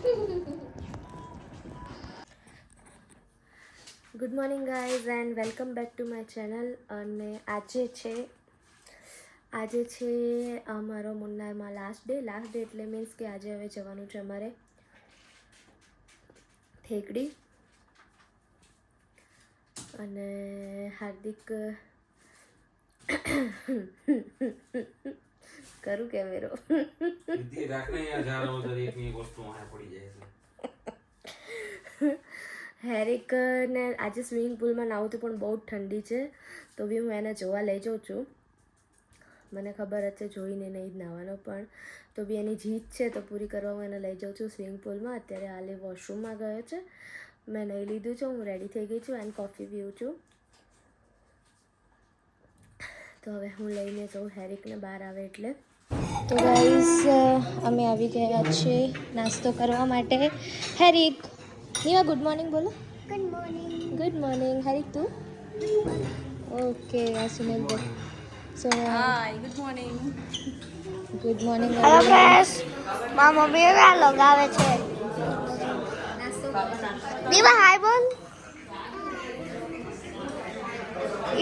Good morning guys and welcome back to my channel. અને આજે છે અમારો મુન્નારમાં લાસ્ટ ડે એટલે મીન્સ કે આજે હવે જવાનું છે અમારે થેકડી. અને હાર્દિક કરું કેમેરો હેરિકને આજે સ્વિમિંગ પુલમાં નાવું હતું પણ બહુ જ ઠંડી છે તો બી હું એને જોવા લઈ જાઉં છું. મને ખબર હતી જોઈને નહીં જ નાવાનો પણ તો બી એની જીત છે તો પૂરી કરવા હું એને લઈ જાઉં છું સ્વિમિંગ પુલમાં. અત્યારે હાલે વોશરૂમમાં ગયો છે, મેં નહીં લીધું છે, હું રેડી થઈ ગઈ છું એન્ડ કોફી પીવું છું. તો હવે હું લઈને જાઉં હેરિકને બહાર આવે એટલે. તો ગાઈઝ અમે આવી ગયા છીએ નાસ્તો કરવા માટે. હેરિક નીવા ગુડ મોર્નિંગ બોલો. Good morning. Good morning. હેરિક તું ઓકે. આ સુનિલ બોલ. So hi good morning. Good morning. Hello friends, મારા મમ્મી આ લગાવે છે. દીવા હાય બોલ.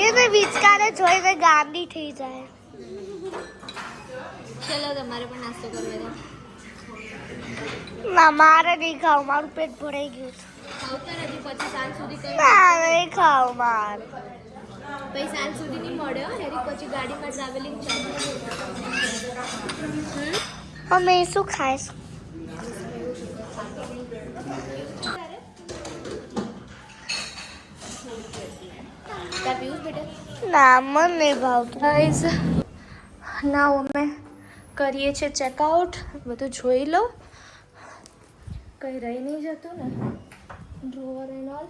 ये तो વિચકારે જોઈને ગાંડી થઈ જાય. ચલો તમારે પણ નાસ્તો કરવો છે. ના મારે નહીં ખાવું, મારું પેટ ભરાઈ ગયું છે. ખાવતા નથી પછી સાંજ સુધી કઈ ના નહીં ખાવું મારે. પછી સાંજ સુધી નહીં મળે હો હેરિક, પછી ગાડીમાં ટ્રાવેલિંગ ચાલુ. મમ્મી શું ખાઈશ? તાર પીવું બેટા? ના મને નહીં ભાવતું. ગાઈઝ નાવ અમે કરીએ છીએ ચેકઆઉટ. બધું જોઈ લો, કંઈ રહી નહીં જતું ને drawer and all.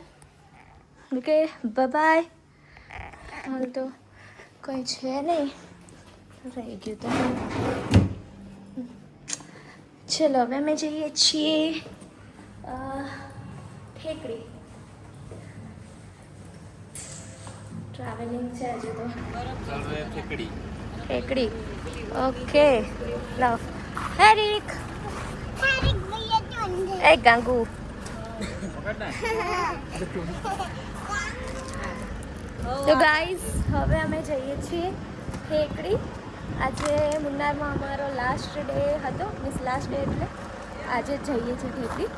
Okay bye. હાલ તો કંઈ છે નહીં, રહી ગયું તો. ચલો હવે અમે જઈએ છીએ ઠેકડી. ટ્રાવેલિંગ છે આજે તો. ઠેકડી ઓકે. લવ હેરિક. એ ગાંગુ તો ગાઈઝ હવે અમે જઈએ છીએ ઠેકડી. આજે મુન્નારમાં અમારો લાસ્ટ ડે હતો, મીન્સ લાસ્ટ ડે એટલે આજે જઈએ છીએ ઠેકડી.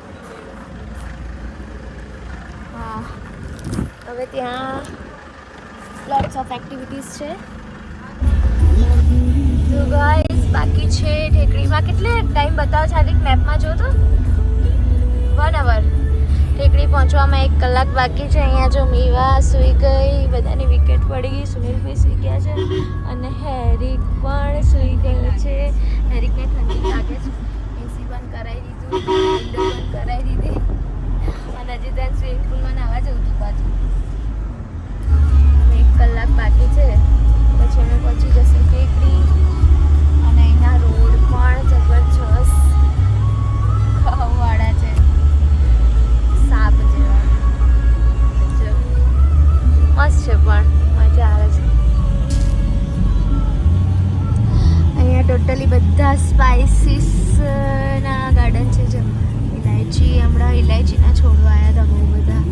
હા હવે ત્યાં લોટ્સ ઓફ એક્ટિવિટીઝ છે. તો ગાઈઝ બાકી છે ઠેકડીમાં કેટલે ટાઈમ બતાવે છે આદિક મેપમાં જો તો 1 અવર. ઠેકડી પહોંચવામાં 1 કલાક બાકી છે. અહીંયા જો મીવા સૂઈ ગઈ, બધાની વિકેટ પડી ગઈ, સુનિલભાઈ સૂઈ ગયા છે અને હેરિક પણ સૂઈ ગયો છે. હેરિકને ઠંડી લાગે છે, એસી બંધ કરાવી દીધું, વિન્ડો બંધ કરાવી દીધી અને હજી ત્યાં સ્વિમિંગ પુલમાં નાહવા જવું હતું પાછું. 1 કલાક બાકી છે પછી અમે પહોંચી જશું ઠેકડી. અને અહીંના રોડ પણ જબરજસ્ત ખાવાવાળા છે, સાપ જેવા. મસ્ત છે પણ મજા આવે છે. અહીંયા ટોટલી બધા સ્પાઇસીસના ગાર્ડન છે. જો ઇલાયચી, હમણાં ઇલાયચીના છોડવા આવ્યા હતા બહુ બધા.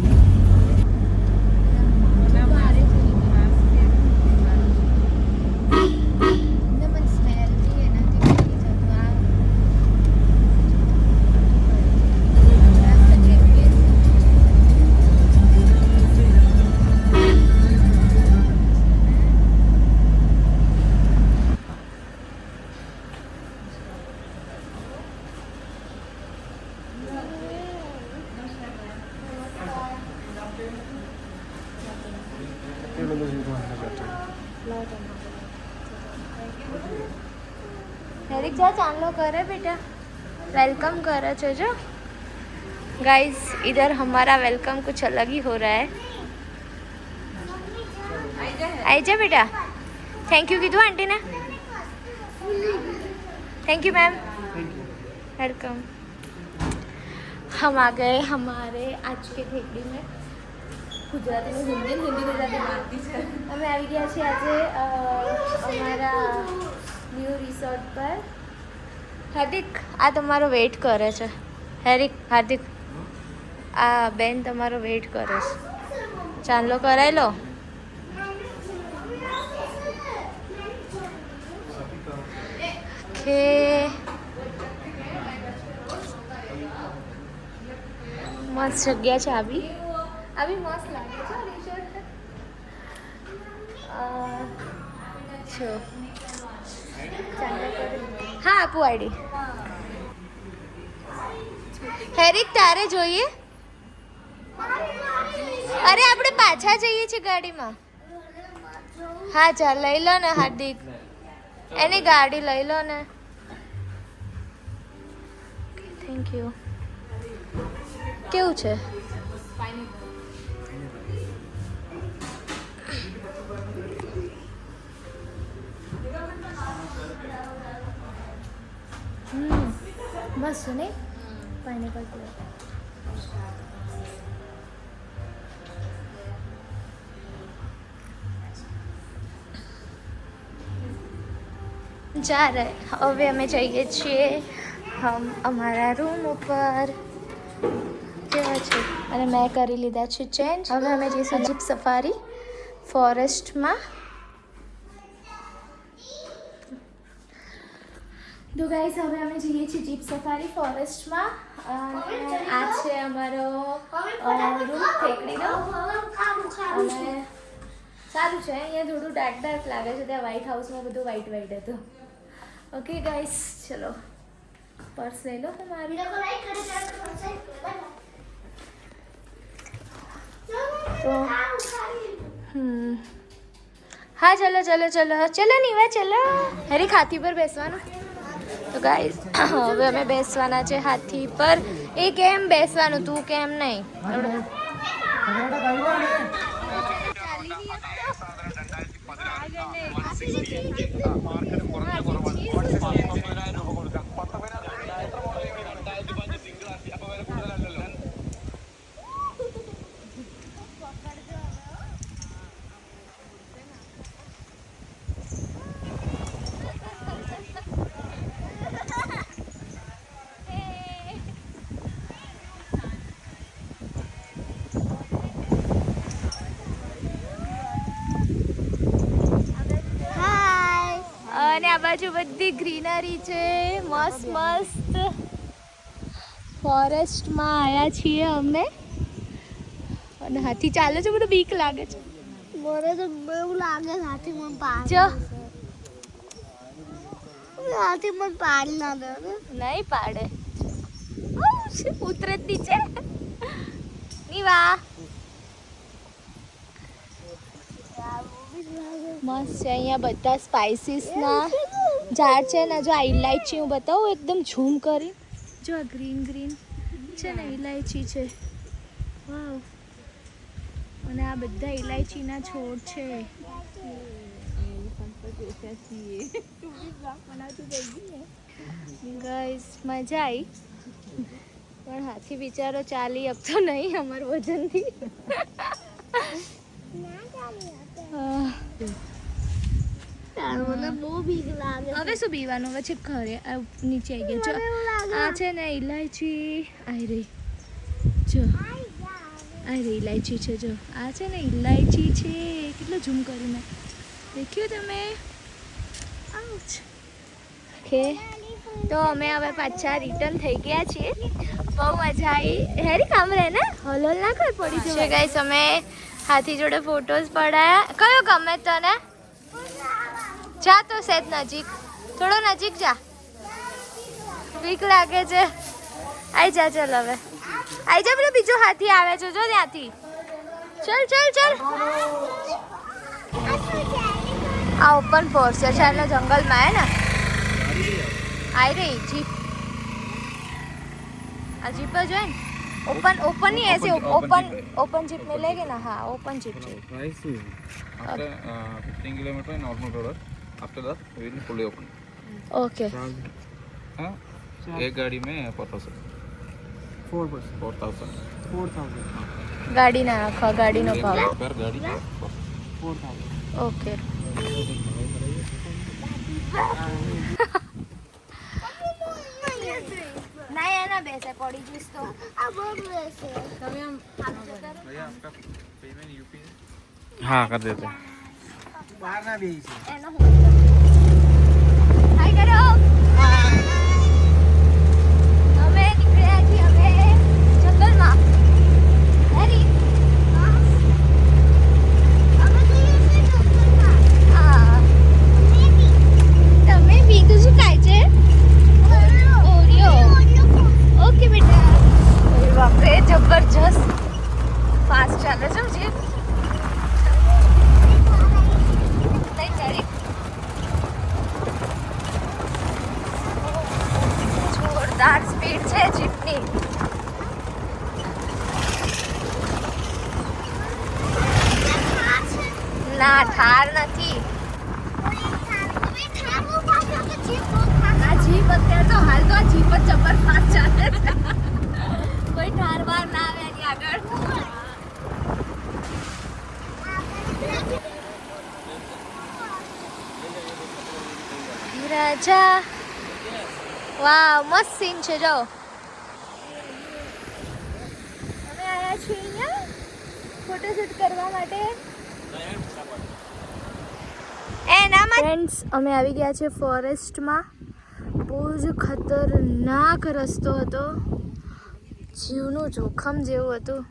હેરિक जा चांदलो करे बेटा, वेलकम करे छो जो. गाइस इधर हमारा वेलकम कुछ अलग ही हो रहा है. आई जा बेटा. थैंक यू कीधु आंटी ने. Thank you ma'am. वेलकम. हम आ गए हमारे आज के ઠેકડી में. ગુજરાતી में हिंदी ગુજરાતી મારતી છે. અમે આવી ગયા છીએ આજે અમારા ન્યૂ રિસોર્ટ પર. હાર્દિક આ તમારો વેઇટ કરે છે. હેરિક, હાર્દિક, આ બેન તમારો વેઇટ કરે છે. ચાંદલો કરાવી લો. કે મસ્ત જગ્યા છે. આવી મસ્ત લાગે છે રિસોર્ટ. છો હા આપું આઈડી. હેરિક તારે જોઈએ? અરે આપણે પાછા જઈએ છીએ ગાડીમાં. હા ચાલ લઈ લો ને હાર્દિક, એની ગાડી લઈ લો ને. Thank you. કેવું છે? મસ્ત ને પાઇનેપલ ફ્લેવર. જા રહે. હવે અમે જઈએ છીએ અમારા રૂમ ઉપર. કેવા છે? અને મેં કરી લીધા છે ચેન્જ. હવે અમે જઈશું જીપ સફારી ફોરેસ્ટમાં. તો ગાઈસ હવે અમે જઈએ છીએ જીપ સફારી ફોરેસ્ટમાં. આ છે અમારો રૂમ ટેકરીનો. અને સારું છે. અહીંયા થોડું ડાર્ક ડાર્ક લાગે છે. ત્યાં વ્હાઇટ હાઉસમાં બધું વ્હાઇટ વ્હાઇટ હતું. ઓકે ગાઈસ ચલો પર્સ લઈ લો તમારી. તો હા ચલો ચલો ચલો ચલો નીવા ચલો. હેરી હાથી પર બેસવાનું. તો ગાઈસ હવે અમે બેસવાના છે હાથી પર. એ કેમ બેસવાનું, તું કેમ નહીં? અને આ બાજુ બધી ગ્રીનરી છે. મસ્ત મસ્ત ફોરેસ્ટમાં આવ્યા છીએ અમે. અને હાથી ચાલે છે. બધું બીક લાગે છે. મને તો બહુ લાગે હાથી મને પાડ. જો હાથી મને પાડ ના દે. નહીં પાડે. ઉતરે નીચે નીવા. મસ્ત છે. અહીંયા બધા સ્પાઇસીસના ઝાડ છે ને. જો આ ઇલાયચી હું બતાવું એકદમ ઝૂમ કરી. જો આ ગ્રીન ગ્રીન છે ને ઇલાયચી છે. વાવ. અને આ બધા ઇલાયચીના છોડ છે. ગાઈસ મજા આવી. પણ હાથી બિચારો ચાલી શકતો નહીં અમારા વજનથી. મને બહુ બીક લાગે. હવે શું બીવાનું? હવે છે ઘરે નીચે આવી ગયા. જો આ છે ને ઇલાયચી આવી રહી. જો આ રહી ઇલાયચી છે. જો આ છે ને ઇલાયચી છે. કેટલો ઝૂમ કરીને દેખ્યું તમે? ઓકે તો અમે હવે પાછા રિટર્ન થઈ ગયા છીએ. બહુ મજા આવી. હેરી કામ રહે ને હલોલ ના કોઈ પડી જશે. ગાઈસ અમે હાથી જોડે ફોટોઝ પડાયા. કયો ગમે તને? જા તો સેજ નજીક, થોડો નજીક જા. બીક લાગે છે. આઈ જા. ચલ હવે આઈ જા. પેલો બીજો હાથી આવે છે જો ત્યાંથી. ચલ ચલ ચલ. આ ઓપન ફોર્સ છે. એટલે જંગલમાં હે ને. आई रही जीप. जीप जो है ओपन ओपन नहीं ऐसे ओपन जीप में लेंगे ना. हाँ ओपन जीप चाहिए. Price after 15 kilometer normal road. After that we will fully open. Okay हाँ एक गाड़ी में 4,000. 4,000. गाड़ी ना रखा. गाड़ी नो भाव पर गाड़ी 4,000. ओके नहीं है ना बे. ऐसा पड़ी जूस तो अब वैसे कभी हम हाथ जता रहे भैया आपका पेमेंट यूपीआई हाँ कर देते हैं બહાર ના બેસી છે एनो हाय करो हमें निकळ्या छी हमें जंगल में हेरी અમે જઈએ છીએ જંગલમાં आ તમે બી શું ખાય છે ઓરિયો ઓકે બેટા અરે બાપ રે જબરજસ્ત ફાસ્ટ ચાલે છે જીપ નહીં તારી જોરદાર સ્પીડ છે જીપની ના ઠાર નથી આ જીપ અત્યારે તો હાલ તો આ જીપ જ જબર ફાસ્ટ ચાલે છે કોઈ ઠાર બાર ના આવે એની આગળ રાજા વાહ મસ્ત સીન છે જો અમે આયા છીએ અહીંયા ફોટોશૂટ કરવા માટે ફ્રેન્ડ્સ અમે આવી ગયા છે ફોરેસ્ટમાં બહુ જ ખતરનાક રસ્તો હતો જીવનું જોખમ જેવું હતું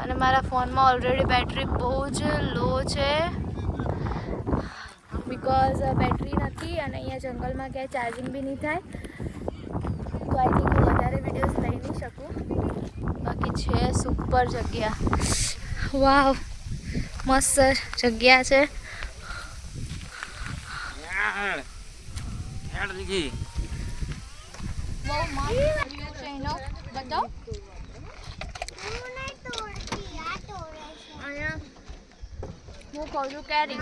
અને મારા ફોનમાં ઓલરેડી બેટરી બહુ જ લો છે બિકોઝ બેટરી નથી અને અહીંયા જંગલમાં ક્યાંય ચાર્જિંગ બી નહીં થાય તો આઈ થિંક હું વધારે વિડીયોઝ લઈ નહીં શકું બાકી છે સુપર જગ્યા વાવ મસ્ત જગ્યા છે હેડ દીધી બહુ મસ્ત છે એનો બતાવો હું નહીં તોડતી આ તોડે છે અહીંયા હું કહું છું કેરી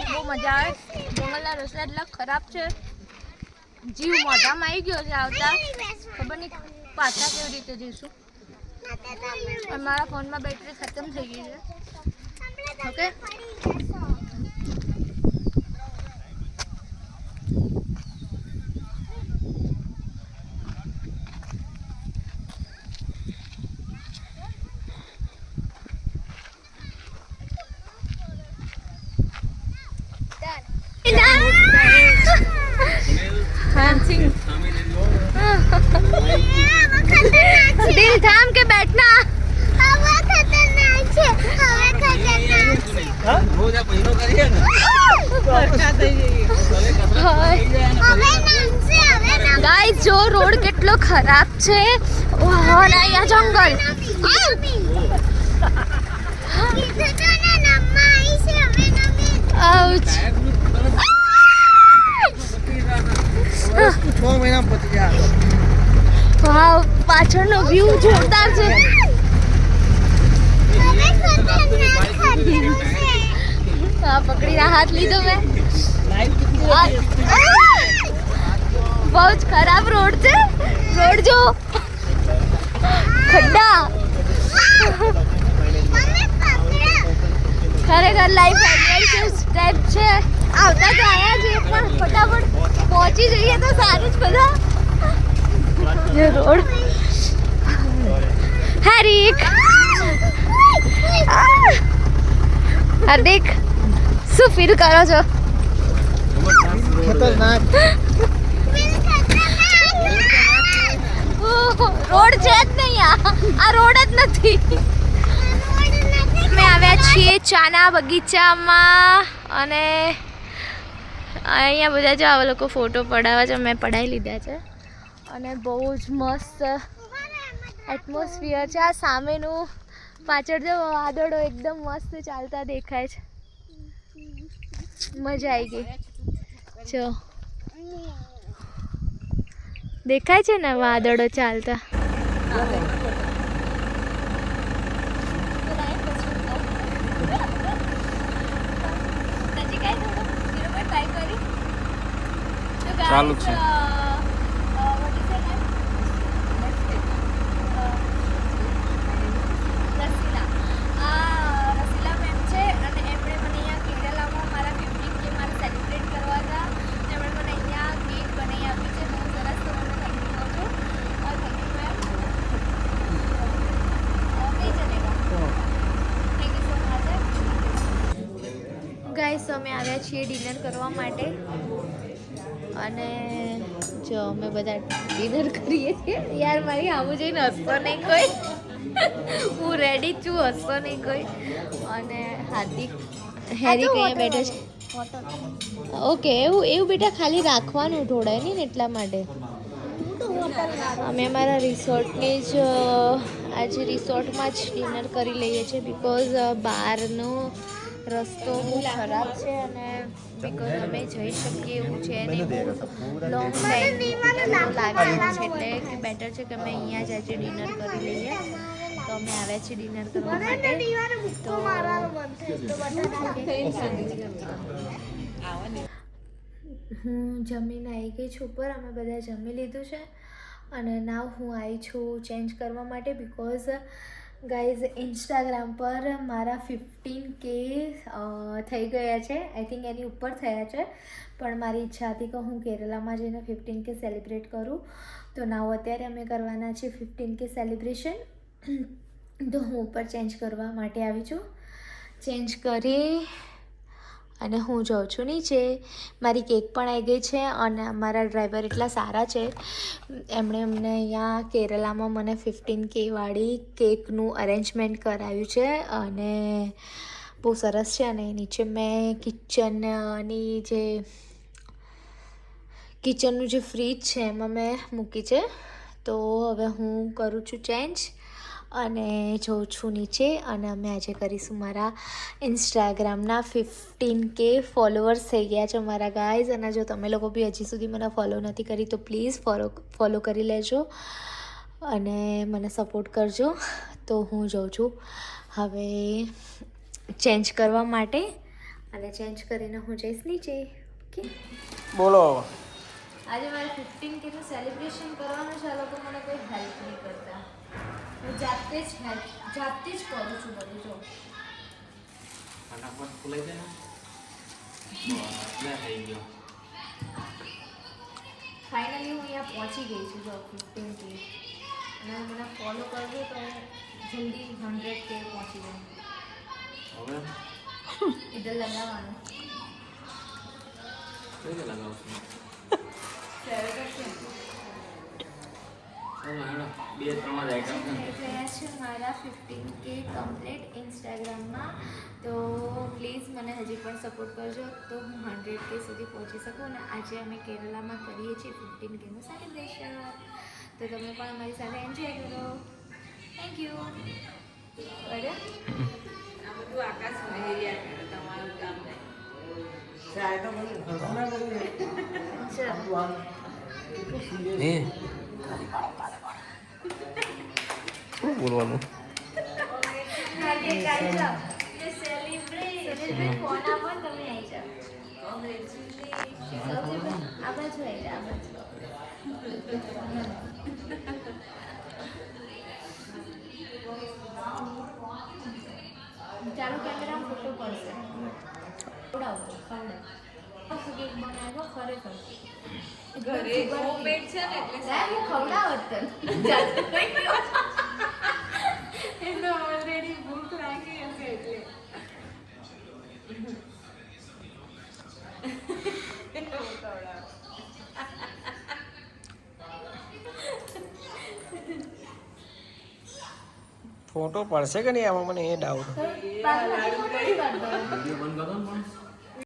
બહુ મજા આવે જંગલના રસ્તા એટલા ખરાબ છે જીવ મોઢામાં આવી ગયો છે આવતા ખબર નહીં પાછા કેવી રીતે જઈશું અને મારા ફોનમાં બેટરી ખતમ થઈ ગઈ છે ઓકે दिल थाम के बैठना હવે ખતરનાક છે હવે ખતરનાક છે રોજ આ મહિનો કરીએ ને હવે નામશે હવે નામ गाइस जो रोड કેટલો ખરાબ છે ઓહો ના અહીંયા જંગલ કીધું તો ને નામમાં આવી છે હવે નમી આઉચ 6 મહિના પતી ગયા વાવ પાછળનો વ્યૂ જોરદાર છે હવે ખતરનાક ખાધેલું છે આ પકડીને હાથ લીધો મેં બહુ જ ખરાબ રોડ છે રોડ જો ખड्डा મને પકડો ખરેખર લાઈફ એડવેન્ચર સ્ટેપ છે આવતા તો આયા છે પણ ફટાફટ પહોંચી જઈએ તો સારું જ બધા ये रोड हरिक हार्दिक શું ફીલ કરો છો ખતરનાક રોડ છે જ નહીં આ રોડ જ નથી અમે આવ્યા છીએ ચાના બગીચામાં અને અહીંયા બધા જો આવા લોકો ફોટો પડાવવા છે મેં પડાવી લીધા છે અને બહુ જ મસ્ત એટમોસ્ફિયર છે આ સામેનું પાછળ જો વાદળો એકદમ મસ્ત ચાલતા દેખાય છે મજા આવી ગઈ જો દેખાય છે ને વાદળો ચાલતા ચાલુ છે અમે આવ્યા છીએ ડિનર કરવા માટે અને જો અમે બધા ડિનર કરીએ છીએ. યાર મારી આવું જઈને હસતો નહીં કોઈ. હું રેડી જ છું, હસતો નહીં કોઈ. અને હાર્દિક હેરી અહીંયા બેઠો છે. ઓકે, એવું બેટા ખાલી રાખવાનું ઢોળાય નહીં ને એટલા માટે. અમે અમારા રિસોર્ટની જ આજે રિસોર્ટમાં જ ડિનર કરી લઈએ છીએ બિકોઝ બહારનો રસ્તો બહુ ખરાબ છે અને બિકોઝ અમે જઈ શકીએ એવું છે નહીં, બહુ લોંગ ટાઈમ લાગે છે એટલે કે બેટર છે કે અમે અહીંયા જ આજે ડિનર કરી લઈએ. તો અમે આવ્યા છીએ ડિનર કરવા માટે. તો હું જમીને આવી ગઈ છું ઉપર. અમે બધા જમી લીધું છે અને નાવ હું આવી છું ચેન્જ કરવા માટે બિકોઝ ગાઈઝ ઇન્સ્ટાગ્રામ પર મારા 15K થઈ ગયા છે. આઈ થિંક એની ઉપર થયા છે પણ મારી ઈચ્છા હતી કે હું કેરલામાં જઈને 15K સેલિબ્રેટ કરું. તો નાવ અત્યારે અમે કરવાના છીએ 15K સેલિબ્રેશન. તો હું ઉપર ચેન્જ કરવા માટે આવી છું. ચેન્જ કરી અને હું જાઉં છું નીચે. મારી કેક પણ આવી ગઈ છે અને અમારા ડ્રાઈવર એટલા સારા છે, એમણે અમને અહીંયા કેરલામાં મને 15K વાળી કેકનું અરેન્જમેન્ટ કરાવ્યું છે અને બહુ સરસ છે. અને નીચે મેં કિચનનું જે ફ્રીજ છે એમાં મેં મૂકી છે. તો હવે હું કરું છું ચેન્જ અને જોઉં છું નીચે. અને અમે આજે કરીશું મારા ઇન્સ્ટાગ્રામના 15K ફોલોઅર્સ થઈ ગયા છે મારા ગાઈઝ. અને જો તમે લોકો બી હજી સુધી મને ફોલો નથી કરી તો પ્લીઝ ફોલો કરી લેજો અને મને સપોર્ટ કરજો. તો હું જાઉં છું હવે ચેન્જ કરવા માટે અને ચેન્જ કરીને હું જઈશ નીચે. ઓકે, બોલો. આજે મારે 15Kનું સેલિબ્રેશન કરવાનું છે. આ લોકો મને કોઈ હેલ્પ નહીં કરતા. હું જાતે જ કરું છું બધું. જો ફટાફટ ખુલાઈ દે ને. થઈ ગયો. ફાઇનલી હું અહીંયા પહોંચી ગઈ છું. જો 15K અને મને ફોલો કરજો તો જલ્દી 100K પહોંચી જાઉં. હવે ઇધર લગાવવાનું કઈ રીતે લગાવશું? બે ત્રણ જ આઈટમ ગયા છે મારા 15K કમ્પ્લીટ ઇન્સ્ટાગ્રામમાં. તો પ્લીઝ મને હજી પણ સપોર્ટ કરજો તો હું 100K સુધી પહોંચી શકું. અને આજે અમે કેરલામાં કરીએ છીએ 15Kનું સેલિબ્રેશન. તો તમે પણ અમારી સાથે એન્જોય કરો. Thank you. અરે આ બધું આકાશ મહેરિયા કરે તમારું કામ નહીં. શું બોલવાનું? ચાલુ કેમેરા ફોટો પડશે. કેક બનાવ્યો ખરેખર ઘરે હોમમેડ છે ને એટલે હું ખવડાવત તને એને ઓલરેડી ભૂખ લાગી હશે એટલે ફોટો પડશે કે નહીં આમાં મને એ ડાઉટ. વિડિયો બંધ કરો ને.